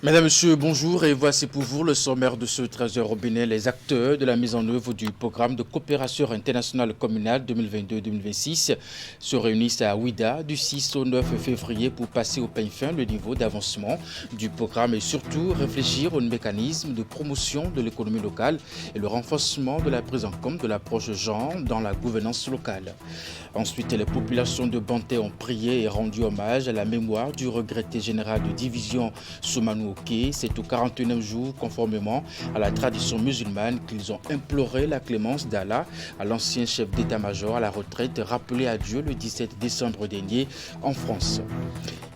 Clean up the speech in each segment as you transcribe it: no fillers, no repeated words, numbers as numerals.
Mesdames, Messieurs, bonjour et voici pour vous le sommaire de ce 13h au Bénin. Les acteurs de la mise en œuvre du programme de coopération internationale communale 2022-2026 se réunissent à Ouida du 6 au 9 février pour passer au peigne fin le niveau d'avancement du programme et surtout réfléchir aux mécanismes de promotion de l'économie locale et le renforcement de la prise en compte de l'approche genre dans la gouvernance locale. Ensuite, les populations de Banté ont prié et rendu hommage à la mémoire du regretté général de division Soumanou Oké. C'est au 41e jour, conformément à la tradition musulmane, qu'ils ont imploré la clémence d'Allah à l'ancien chef d'état-major à la retraite, rappelé à Dieu le 17 décembre dernier en France.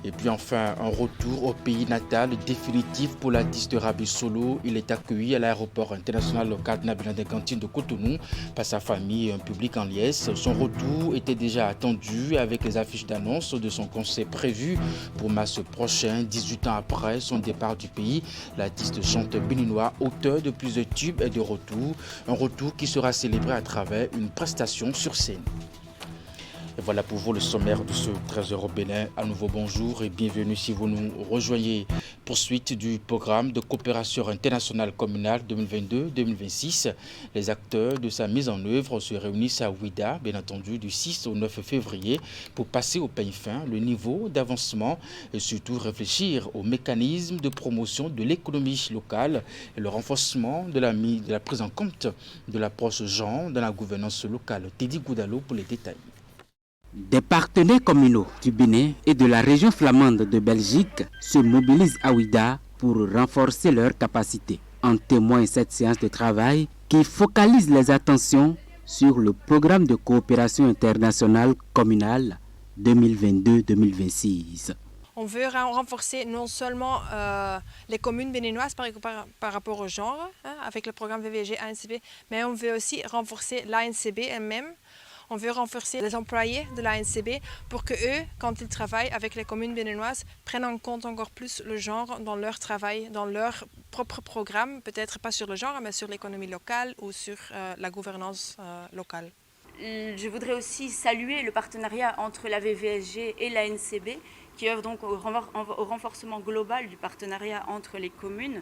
Et puis enfin, un retour au pays natal définitif pour l'artiste Rabi Solo. Il est accueilli à l'aéroport international local Nabilande-Cantine de Cotonou par sa famille et un public en liesse. Son retour était déjà attendu avec les affiches d'annonce de son concert prévu pour mars prochain, 18 ans après son départ du pays. L'artiste chanteur béninois, auteur de plusieurs tubes, est de retour. Un retour qui sera célébré à travers une prestation sur scène. Et voilà pour vous le sommaire de ce 13h au Bénin. À nouveau bonjour et bienvenue si vous nous rejoignez. Poursuite du programme de coopération internationale communale 2022-2026. Les acteurs de sa mise en œuvre se réunissent à Ouida, bien entendu, du 6 au 9 février pour passer au peigne fin le niveau d'avancement et surtout réfléchir aux mécanismes de promotion de l'économie locale et le renforcement de la prise en compte de l'approche genre dans la gouvernance locale. Teddy Goudalo pour les détails. Des partenaires communaux du Bénin et de la région flamande de Belgique se mobilisent à Ouida pour renforcer leurs capacités. En témoigne cette séance de travail qui focalise les attentions sur le programme de coopération internationale communale 2022-2026. On veut renforcer non seulement les communes béninoises par rapport au genre, avec le programme VVG ANCB, mais on veut aussi renforcer l'ANCB elle-même. On veut renforcer les employés de l'ANCB pour que eux, quand ils travaillent avec les communes béninoises, prennent en compte encore plus le genre dans leur travail, dans leur propre programme, peut-être pas sur le genre, mais sur l'économie locale ou sur la gouvernance locale. Je voudrais aussi saluer le partenariat entre la VVSG et l'ANCB qui œuvre donc au renforcement global du partenariat entre les communes.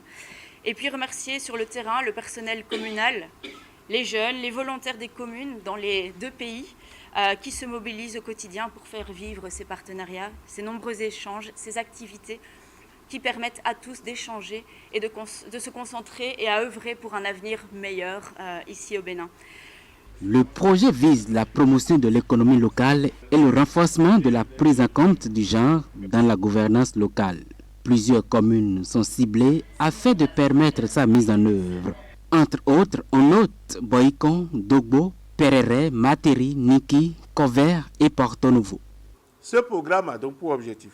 Et puis remercier sur le terrain le personnel communal, les jeunes, les volontaires des communes dans les deux pays qui se mobilisent au quotidien pour faire vivre ces partenariats, ces nombreux échanges, ces activités qui permettent à tous d'échanger et de se concentrer et à œuvrer pour un avenir meilleur ici au Bénin. Le projet vise la promotion de l'économie locale et le renforcement de la prise en compte du genre dans la gouvernance locale. Plusieurs communes sont ciblées afin de permettre sa mise en œuvre. Entre autres, on note Boïcon, Dogbo, Perere, Materi, Niki, Cover et Porto Nouveau. Ce programme a donc pour objectif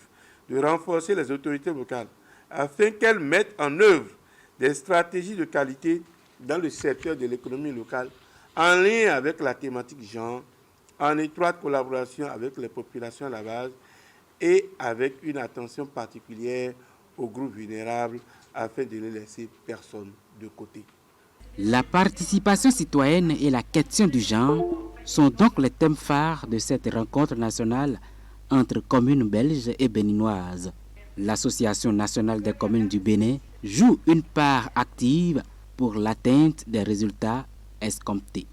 de renforcer les autorités locales afin qu'elles mettent en œuvre des stratégies de qualité dans le secteur de l'économie locale en lien avec la thématique genre, en étroite collaboration avec les populations à la base et avec une attention particulière aux groupes vulnérables afin de ne laisser personne de côté. La participation citoyenne et la question du genre sont donc les thèmes phares de cette rencontre nationale entre communes belges et béninoises. L'Association nationale des communes du Bénin joue une part active pour l'atteinte des résultats escomptés.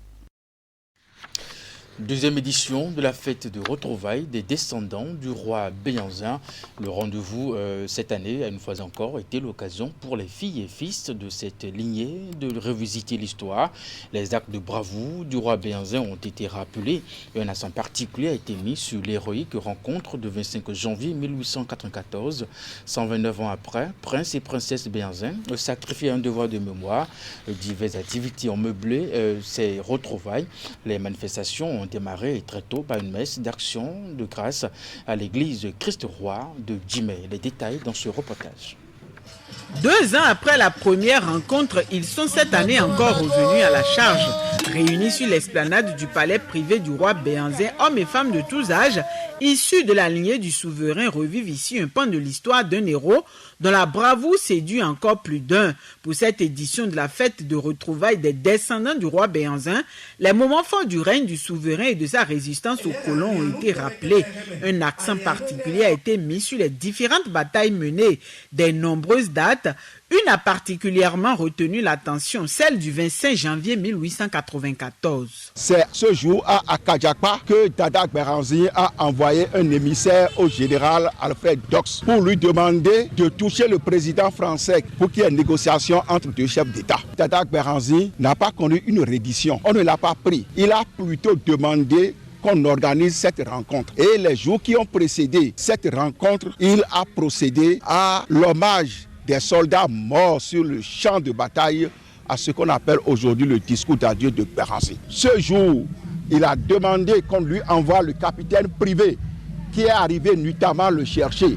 Deuxième édition de la fête de retrouvailles des descendants du roi Béanzin. Le rendez-vous cette année, une fois encore, était l'occasion pour les filles et fils de cette lignée de revisiter l'histoire. Les actes de bravoure du roi Béanzin ont été rappelés. Un accent particulier a été mis sur l'héroïque rencontre de 25 janvier 1894. 129 ans après, prince et princesse Béanzin sacrifiaient un devoir de mémoire. Diverses activités ont meublé ces retrouvailles. Les manifestations ont démarré très tôt par une messe d'action de grâce à l'église Christ-Roi de Djimé. Les détails dans ce reportage. 2 ans après la première rencontre, ils sont cette année encore revenus à la charge. Réunis sur l'esplanade du palais privé du roi Béanzin, hommes et femmes de tous âges, issus de la lignée du souverain, revivent ici un pan de l'histoire d'un héros dont la bravoure séduit encore plus d'un. Pour cette édition de la fête de retrouvailles des descendants du roi Béanzin, les moments forts du règne du souverain et de sa résistance aux colons ont été rappelés. Un accent particulier a été mis sur les différentes batailles menées, des nombreuses dates dates, une a particulièrement retenu l'attention, celle du 25 janvier 1894. C'est ce jour à Akadjakpa que Dada Beranzi a envoyé un émissaire au général Alfred Dox pour lui demander de toucher le président français pour qu'il y ait une négociation entre deux chefs d'État. Dada Beranzi n'a pas connu une reddition, on ne l'a pas pris. Il a plutôt demandé qu'on organise cette rencontre. Et les jours qui ont précédé cette rencontre, il a procédé à l'hommage des soldats morts sur le champ de bataille, à ce qu'on appelle aujourd'hui le discours d'adieu de Beranzi. Ce jour, il a demandé qu'on lui envoie le capitaine privé qui est arrivé nuitamment le chercher,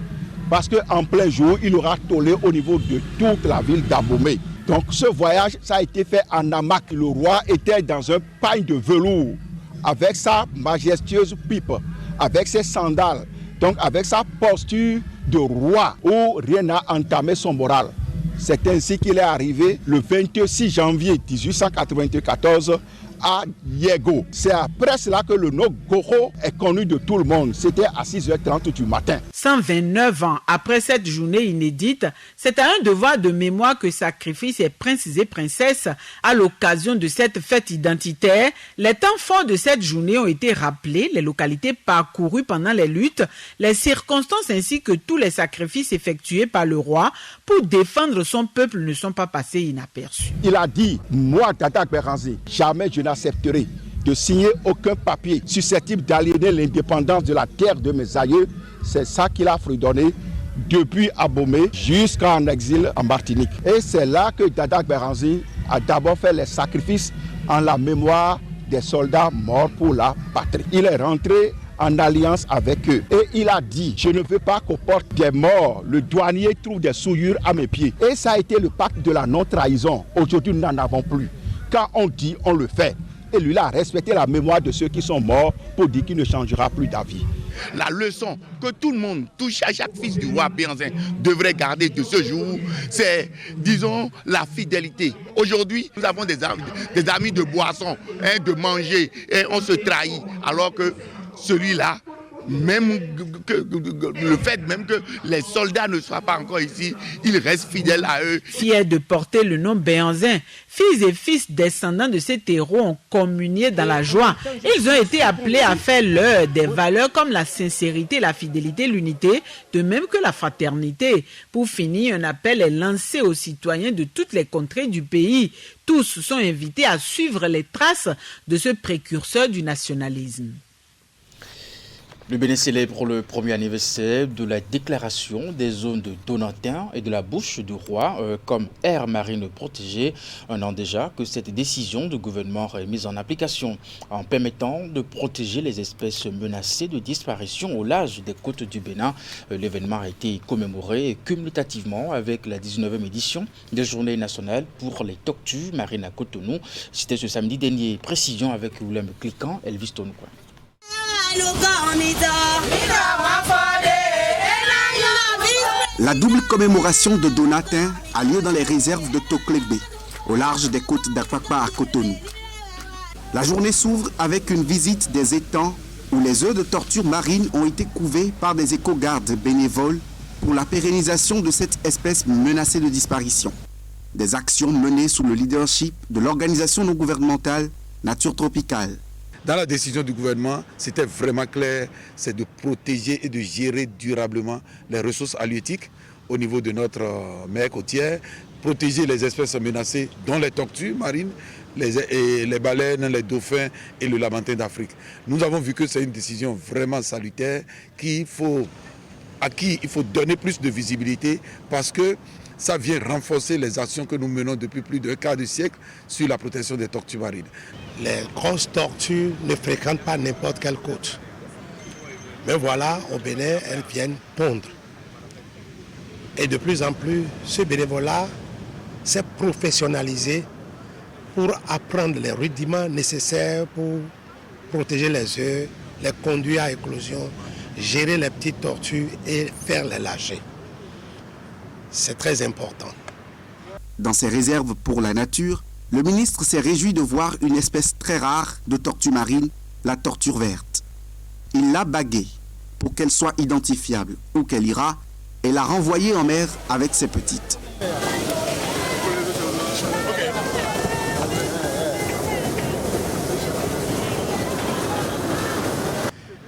parce qu'en plein jour, il aura tollé au niveau de toute la ville d'Abomey. Donc ce voyage, ça a été fait en hamac. Le roi était dans un pagne de velours, avec sa majestueuse pipe, avec ses sandales, donc avec sa posture de roi où rien n'a entamé son moral. C'est ainsi qu'il est arrivé le 26 janvier 1894 à Yego. C'est après cela que le nom Goro est connu de tout le monde. C'était à 6h30 du matin. 129 ans après cette journée inédite, c'est à un devoir de mémoire que sacrifient ces princes et princesses à l'occasion de cette fête identitaire. Les temps forts de cette journée ont été rappelés, les localités parcourues pendant les luttes, les circonstances ainsi que tous les sacrifices effectués par le roi pour défendre son peuple ne sont pas passés inaperçus. Il a dit, moi, Dada Beranzi, jamais je n'accepterai de signer aucun papier susceptible d'aliéner l'indépendance de la terre de mes aïeux. C'est ça qu'il a fredonné depuis Abomey jusqu'en exil en Martinique. Et c'est là que Dada Beranzi a d'abord fait les sacrifices en la mémoire des soldats morts pour la patrie. Il est rentré en alliance avec eux. Et il a dit, je ne veux pas qu'au porte des morts, le douanier trouve des souillures à mes pieds. Et ça a été le pacte de la non-trahison. Aujourd'hui, nous n'en avons plus. Quand on dit, on le fait. Et lui, il a respecté la mémoire de ceux qui sont morts pour dire qu'il ne changera plus d'avis. La leçon que tout le monde, chaque fils du roi Béhanzin devrait garder de ce jour, c'est, disons, la fidélité. Aujourd'hui, nous avons des amis de boisson, de manger, et on se trahit, alors que celui-là, même le fait même que les soldats ne soient pas encore ici, il reste fidèle à eux. Fiers de porter le nom Béhanzin, fils et fils descendants de ces héros ont communié dans la joie. Ils ont été appelés à faire leur des valeurs comme la sincérité, la fidélité, l'unité, de même que la fraternité. Pour finir, un appel est lancé aux citoyens de toutes les contrées du pays. Tous sont invités à suivre les traces de ce précurseur du nationalisme. Le Bénin célèbre le premier anniversaire de la déclaration des zones de Donatin et de la Bouche du Roi comme aire marine protégée. Un an déjà que cette décision du gouvernement est mise en application en permettant de protéger les espèces menacées de disparition au large des côtes du Bénin. L'événement a été commémoré cumulativement avec la 19e édition des Journées nationales pour les tortues marines à Cotonou. C'était ce samedi dernier. Précision avec Willem Cliquant, Elvis Tonouquin. La double commémoration de Donatin a lieu dans les réserves de Toklebe, au large des côtes d'Apakpa à Cotonou. La journée s'ouvre avec une visite des étangs où les œufs de tortue marine ont été couvés par des éco-gardes bénévoles pour la pérennisation de cette espèce menacée de disparition. Des actions menées sous le leadership de l'organisation non gouvernementale Nature Tropicale. Dans la décision du gouvernement, c'était vraiment clair, c'est de protéger et de gérer durablement les ressources halieutiques au niveau de notre mer côtière, protéger les espèces menacées, dont les tortues marines, les baleines, les dauphins et le lamantin d'Afrique. Nous avons vu que c'est une décision vraiment salutaire à qui il faut donner plus de visibilité parce que ça vient renforcer les actions que nous menons depuis plus d'un quart de siècle sur la protection des tortues marines. Les grosses tortues ne fréquentent pas n'importe quelle côte. Mais voilà, au Bénin, elles viennent pondre. Et de plus en plus, ce bénévolat s'est professionnalisé pour apprendre les rudiments nécessaires pour protéger les œufs, les conduire à éclosion, gérer les petites tortues et faire les lâcher. C'est très important. Dans ces réserves pour la nature, le ministre s'est réjoui de voir une espèce très rare de tortue marine, la tortue verte. Il l'a baguée pour qu'elle soit identifiable où qu'elle ira et l'a renvoyée en mer avec ses petites.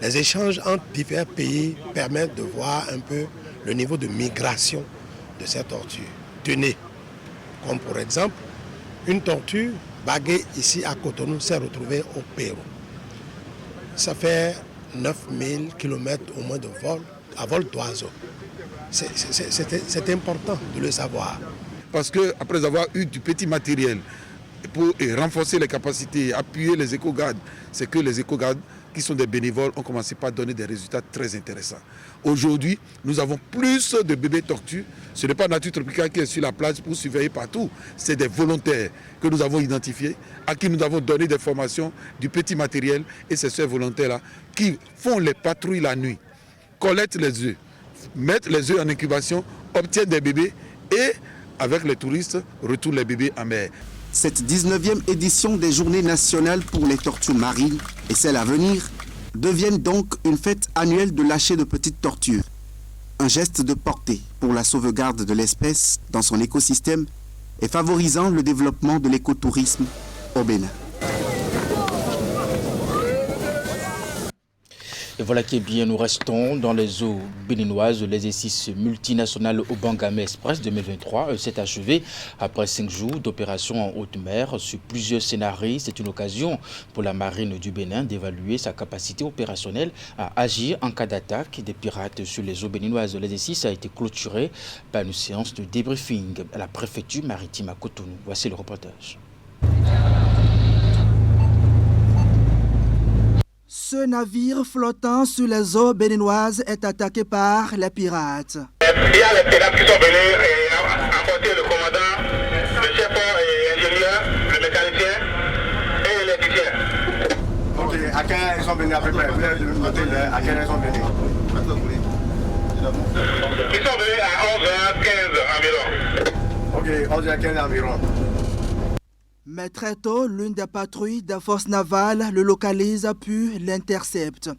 Les échanges entre divers pays permettent de voir un peu le niveau de migration de ces tortues. Tenez, comme pour exemple, une tortue baguée ici à Cotonou s'est retrouvée au Pérou. Ça fait 9000 km au moins de vol, à vol d'oiseau. C'est important de le savoir. Parce qu'après avoir eu du petit matériel pour renforcer les capacités, appuyer les éco-gardes, c'est que les éco-gardes qui sont des bénévoles ont commencé par donner des résultats très intéressants. Aujourd'hui, nous avons plus de bébés tortues. Ce n'est pas Nature Tropicale qui est sur la plage pour surveiller partout. C'est des volontaires que nous avons identifiés, à qui nous avons donné des formations, du petit matériel. Et c'est ces volontaires-là qui font les patrouilles la nuit, collectent les œufs, mettent les œufs en incubation, obtiennent des bébés et, avec les touristes, retournent les bébés en mer. Cette 19e édition des Journées nationales pour les tortues marines et celle à venir deviennent donc une fête annuelle de lâcher de petites tortues. Un geste de portée pour la sauvegarde de l'espèce dans son écosystème et favorisant le développement de l'écotourisme au Bénin. Et voilà qui est bien, nous restons dans les eaux béninoises. L'exercice multinational au Bangamé Express 2023 s'est achevé après 5 jours d'opération en haute mer sur plusieurs scénarios. C'est une occasion pour la marine du Bénin d'évaluer sa capacité opérationnelle à agir en cas d'attaque des pirates sur les eaux béninoises. L'exercice a été clôturé par une séance de débriefing à la préfecture maritime à Cotonou. Voici le reportage. Ce navire flottant sur les eaux béninoises est attaqué par les pirates. Il y a les pirates qui sont venus emporter le commandant, le chef ingénieur, le mécanicien et l'électricien. Ok, à quelle heure ils sont venus à peu près? À quelle heure ils sont venus? Ils sont venus à 11h15 environ. Ok, 11h15 environ. Mais très tôt, l'une des patrouilles des forces navales le localise puis l'intercepte.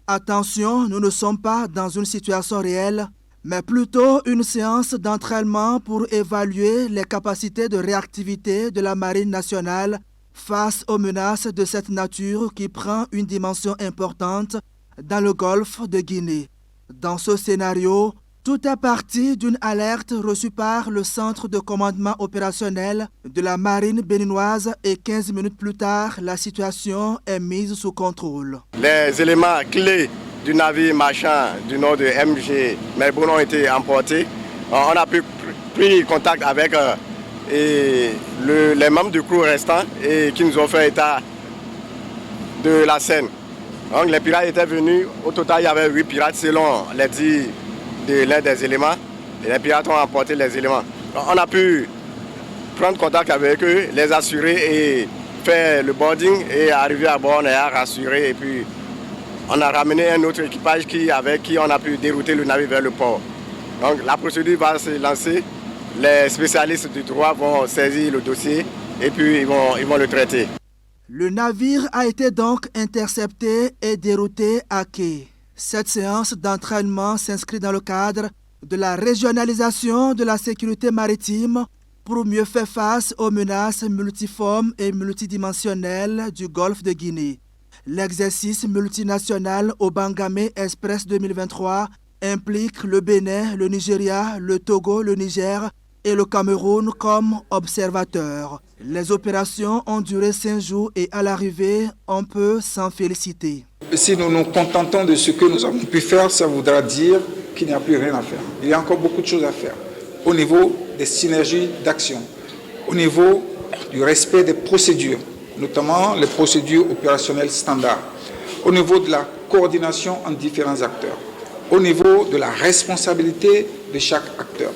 Attention, nous ne sommes pas dans une situation réelle, mais plutôt une séance d'entraînement pour évaluer les capacités de réactivité de la marine nationale face aux menaces de cette nature qui prend une dimension importante dans le golfe de Guinée. Dans ce scénario, tout est parti d'une alerte reçue par le centre de commandement opérationnel de la marine béninoise et 15 minutes plus tard, la situation est mise sous contrôle. Les éléments clés du navire marchand du nom de MG Melbourne ont été emportés. On a pu prendre contact avec les membres du crew restants et qui nous ont fait état de la scène. Donc les pirates étaient venus, au total il y avait 8 pirates selon les dits de l'un des éléments, et les pirates ont emporté les éléments. Donc, on a pu prendre contact avec eux, les assurer et faire le boarding et arriver à bord, on a rassuré et puis on a ramené un autre équipage avec qui on a pu dérouter le navire vers le port. Donc la procédure va se lancer, les spécialistes du droit vont saisir le dossier et puis ils vont le traiter. Le navire a été donc intercepté et dérouté à quai. Cette séance d'entraînement s'inscrit dans le cadre de la régionalisation de la sécurité maritime pour mieux faire face aux menaces multiformes et multidimensionnelles du golfe de Guinée. L'exercice multinational au Bangamé Express 2023 implique le Bénin, le Nigeria, le Togo, le Niger et le Cameroun comme observateurs. Les opérations ont duré 5 jours et à l'arrivée, on peut s'en féliciter. Si nous nous contentons de ce que nous avons pu faire, ça voudra dire qu'il n'y a plus rien à faire. Il y a encore beaucoup de choses à faire. Au niveau des synergies d'action, au niveau du respect des procédures, notamment les procédures opérationnelles standards, au niveau de la coordination entre différents acteurs, au niveau de la responsabilité de chaque acteur.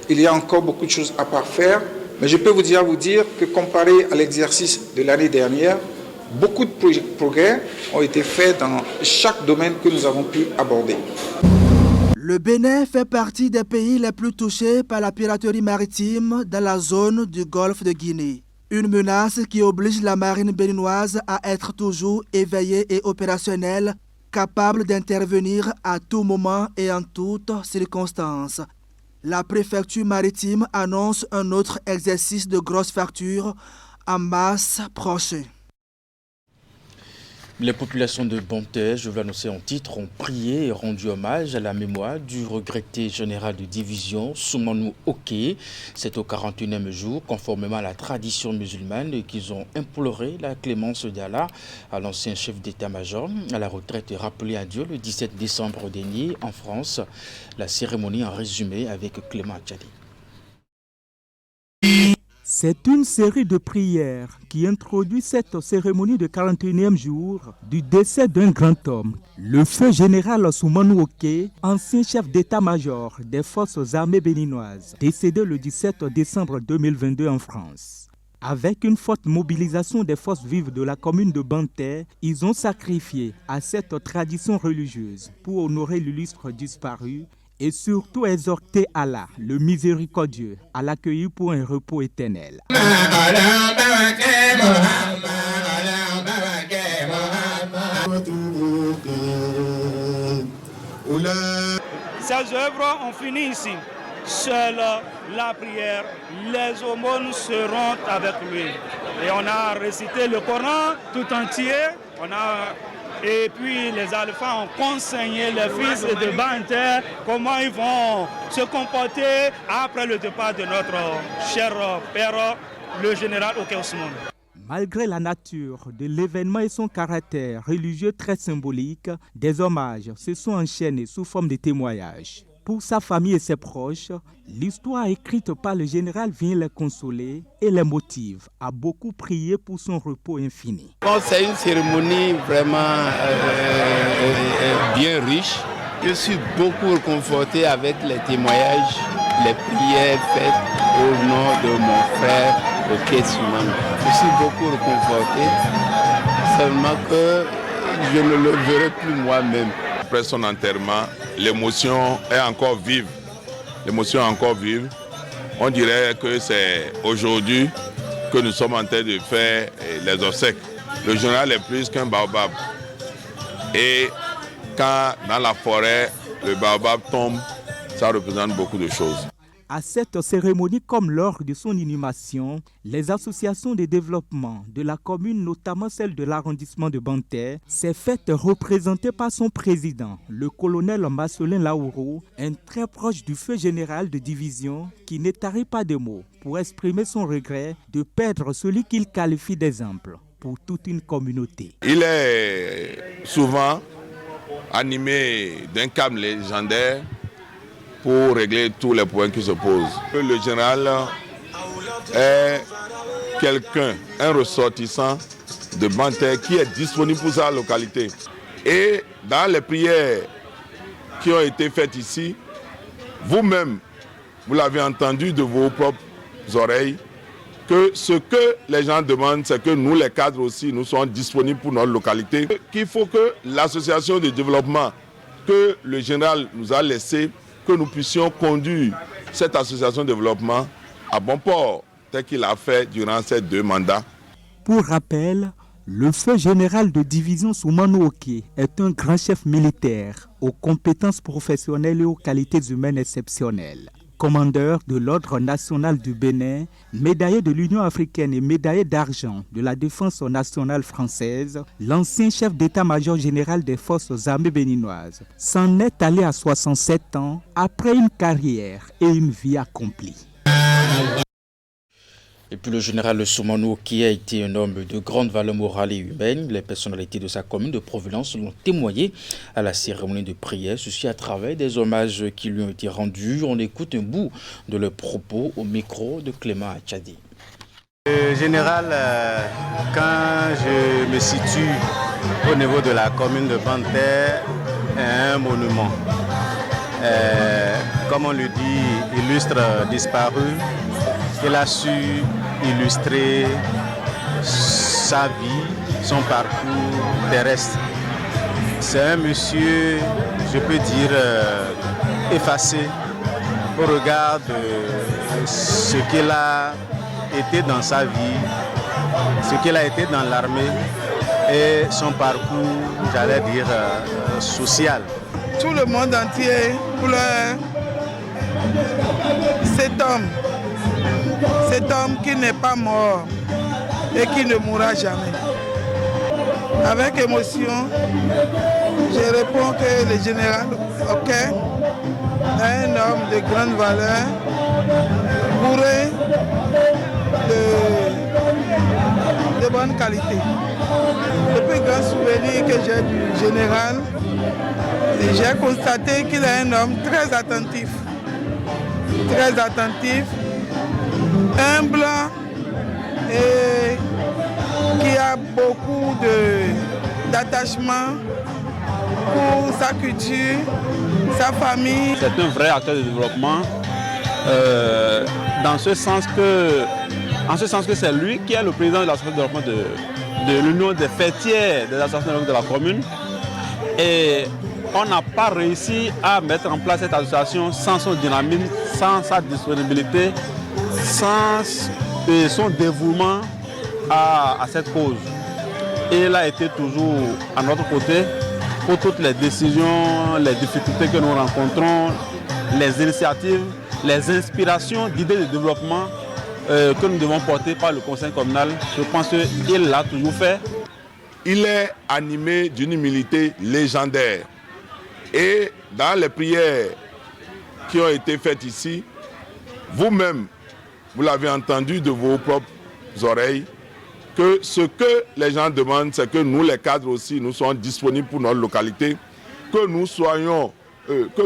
Il y a encore beaucoup de choses à faire, mais je peux vous dire que comparé à l'exercice de l'année dernière, beaucoup de progrès ont été faits dans chaque domaine que nous avons pu aborder. Le Bénin fait partie des pays les plus touchés par la piraterie maritime dans la zone du golfe de Guinée. Une menace qui oblige la marine béninoise à être toujours éveillée et opérationnelle, capable d'intervenir à tout moment et en toutes circonstances. La préfecture maritime annonce un autre exercice de grosse facture en masse prochain. Les populations de Banté, je vais annoncer en titre, ont prié et rendu hommage à la mémoire du regretté général de division Soumanou Oké. C'est au 41e jour, conformément à la tradition musulmane, qu'ils ont imploré la clémence d'Allah à l'ancien chef d'état-major à la retraite rappelé à Dieu le 17 décembre dernier en France. La cérémonie en résumé avec Clément Tchadi. C'est une série de prières qui introduit cette cérémonie de 41e jour du décès d'un grand homme, le feu général Soumanou Oké, ancien chef d'état-major des forces armées béninoises, décédé le 17 décembre 2022 en France. Avec une forte mobilisation des forces vives de la commune de Banté, ils ont sacrifié à cette tradition religieuse pour honorer l'illustre disparu et surtout exhorter Allah, le miséricordieux, à l'accueillir pour un repos éternel. Ces œuvres ont fini ici. Seule la prière, les aumônes seront avec lui. Et on a récité le Coran tout entier. Et puis les alphas ont conseillé les fils de Banté comment ils vont se comporter après le départ de notre cher père, le général Oké Ousmane. Malgré la nature de l'événement et son caractère religieux très symbolique, des hommages se sont enchaînés sous forme de témoignages. Pour sa famille et ses proches, l'histoire écrite par le général vient les consoler et les motive à beaucoup prier pour son repos infini. C'est une cérémonie vraiment bien riche. Je suis beaucoup réconforté avec les témoignages, les prières faites au nom de mon frère Oké Soumanou. Je suis beaucoup réconforté, seulement que je ne le verrai plus moi-même. Après son enterrement, l'émotion est encore vive. L'émotion est encore vive. On dirait que c'est aujourd'hui que nous sommes en train de faire les obsèques. Le général est plus qu'un baobab. Et quand dans la forêt, le baobab tombe, ça représente beaucoup de choses. À cette cérémonie, comme lors de son inhumation, les associations de développement de la commune, notamment celle de l'arrondissement de Banté, s'est faite représenter par son président, le colonel Marcelin Laouro, un très proche du feu général de division qui ne tarit pas de mots pour exprimer son regret de perdre celui qu'il qualifie d'exemple pour toute une communauté. Il est souvent animé d'un calme légendaire pour régler tous les points qui se posent. Le général est quelqu'un, un ressortissant de Banté qui est disponible pour sa localité. Et dans les prières qui ont été faites ici, vous-même, vous l'avez entendu de vos propres oreilles, que ce que les gens demandent, c'est que nous, les cadres aussi, nous soyons disponibles pour notre localité. Qu'il faut que l'association de développement que le général nous a laissée, que nous puissions conduire cette association de développement à bon port, tel qu'il a fait durant ces 2 mandats. Pour rappel, le feu général de division Soumanou Oké est un grand chef militaire aux compétences professionnelles et aux qualités humaines exceptionnelles. Commandeur de l'Ordre national du Bénin, médaillé de l'Union africaine et médaillé d'argent de la défense nationale française, l'ancien chef d'état-major général des forces armées béninoises s'en est allé à 67 ans après une carrière et une vie accomplie. Et puis le général Soumanou Oké a été un homme de grande valeur morale et humaine. Les personnalités de sa commune de provenance l'ont témoigné à la cérémonie de prière, ceci à travers des hommages qui lui ont été rendus. On écoute un bout de leurs propos au micro de Clément Tchadi. Le général, quand je me situe au niveau de la commune de Banté, est un monument. Comme on le dit, illustre disparu. Il a su illustrer sa vie, son parcours terrestre. C'est un monsieur, je peux dire, effacé au regard de ce qu'il a été dans sa vie, ce qu'il a été dans l'armée et son parcours, j'allais dire, social. Tout le monde entier homme qui n'est pas mort et qui ne mourra jamais. Avec émotion, je réponds que le général Oquet est un homme de grande valeur, bourré de bonne qualité. Le plus grand souvenir que j'ai du général, j'ai constaté qu'il est un homme très attentif, humble et qui a beaucoup d'attachement pour sa culture, sa famille. C'est un vrai acteur de développement en ce sens que c'est lui qui est le président de l'association de développement de l'Union des fêtières des associations de la commune. Et on n'a pas réussi à mettre en place cette association sans son dynamisme, sans sa disponibilité, sans son dévouement à cette cause. Et il a été toujours à notre côté pour toutes les décisions, les difficultés que nous rencontrons, les initiatives, les inspirations d'idées de développement que nous devons porter par le conseil communal. Je pense qu'il l'a toujours fait. Il est animé d'une humilité légendaire. Et dans les prières qui ont été faites ici, vous-même, vous l'avez entendu de vos propres oreilles, que ce que les gens demandent, c'est que nous, les cadres aussi, nous soyons disponibles pour notre localité, que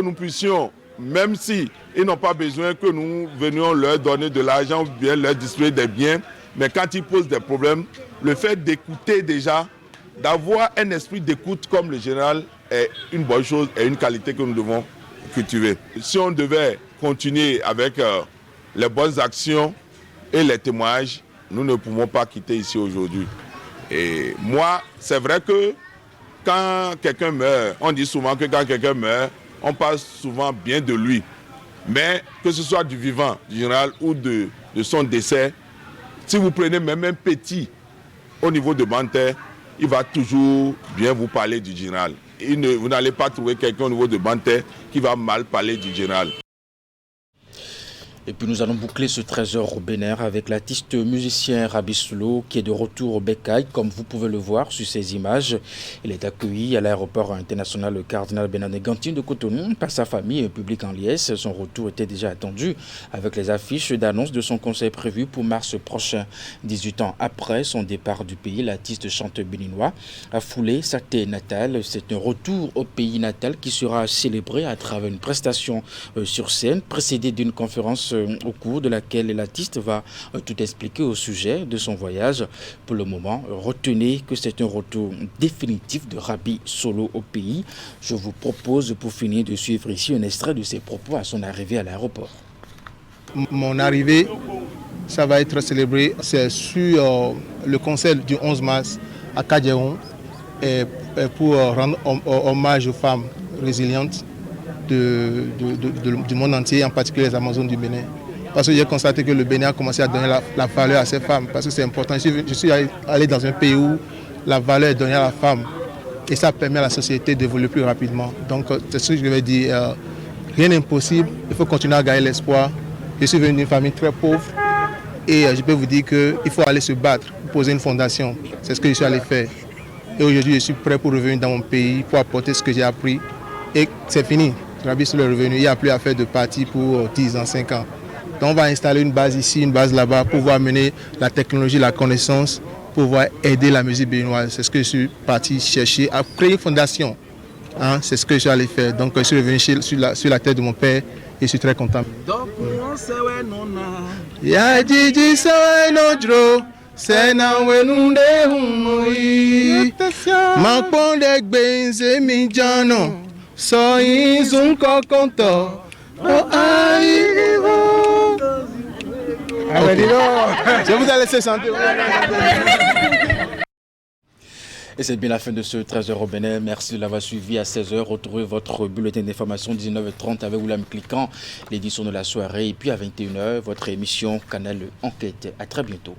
nous puissions, même si ils n'ont pas besoin que nous venions leur donner de l'argent ou bien leur distribuer des biens, mais quand ils posent des problèmes, le fait d'écouter déjà, d'avoir un esprit d'écoute comme le général est une bonne chose et une qualité que nous devons cultiver. Si on devait continuer avec les bonnes actions et les témoignages, nous ne pouvons pas quitter ici aujourd'hui. Et moi, c'est vrai que quand quelqu'un meurt, on dit souvent que quand quelqu'un meurt, on parle souvent bien de lui. Mais que ce soit du vivant, du général, ou de son décès, si vous prenez même un petit au niveau de Banter, il va toujours bien vous parler du général. Vous n'allez pas trouver quelqu'un au niveau de Banter qui va mal parler du général. Et puis nous allons boucler ce trésor au Bénin avec l'artiste musicien Rabi Soulo qui est de retour au Bécaye, comme vous pouvez le voir sur ces images. Il est accueilli à l'aéroport international le cardinal Benané Gantine de Cotonou par sa famille et un public en liesse. Son retour était déjà attendu avec les affiches d'annonce de son conseil prévu pour mars prochain. 18 ans après son départ du pays, l'artiste chanteur béninois a foulé sa terre natale. C'est un retour au pays natal qui sera célébré à travers une prestation sur scène précédée d'une conférence au cours de laquelle l'artiste va tout expliquer au sujet de son voyage. Pour le moment, retenez que c'est un retour définitif de Rabi Soulo au pays. Je vous propose pour finir de suivre ici un extrait de ses propos à son arrivée à l'aéroport. Mon arrivée, ça va être célébré, c'est sur le concert du 11 mars à Kadjeron pour rendre hommage aux femmes résilientes du monde entier, en particulier les Amazones du Bénin. Parce que j'ai constaté que le Bénin a commencé à donner la valeur à ces femmes, parce que c'est important. Je suis allé dans un pays où la valeur est donnée à la femme et ça permet à la société d'évoluer plus rapidement. Donc c'est ce que je vais dire, rien n'est impossible, il faut continuer à gagner l'espoir. Je suis venu d'une famille très pauvre et je peux vous dire qu'il faut aller se battre pour poser une fondation. C'est ce que je suis allé faire. Et aujourd'hui, je suis prêt pour revenir dans mon pays, pour apporter ce que j'ai appris. Et c'est fini. Rabi Soulo est revenu, il n'y a plus à faire de parti pour 10 ans, 5 ans. Donc on va installer une base ici, une base là-bas, pour pouvoir mener la technologie, la connaissance, pour pouvoir aider la musique béninoise. C'est ce que je suis parti chercher, à créer une fondation. Hein, c'est ce que je suis allé faire. Donc je suis revenu sur la terre de mon père et je suis très content. Je vous ai laissé chanter. Et c'est bien la fin de ce 13h au Bénin. Merci de l'avoir suivi à 16h. Retrouvez votre bulletin d'information 19h30 avec William Cliquant, l'édition de la soirée. Et puis à 21h, votre émission Canal Enquête. À très bientôt.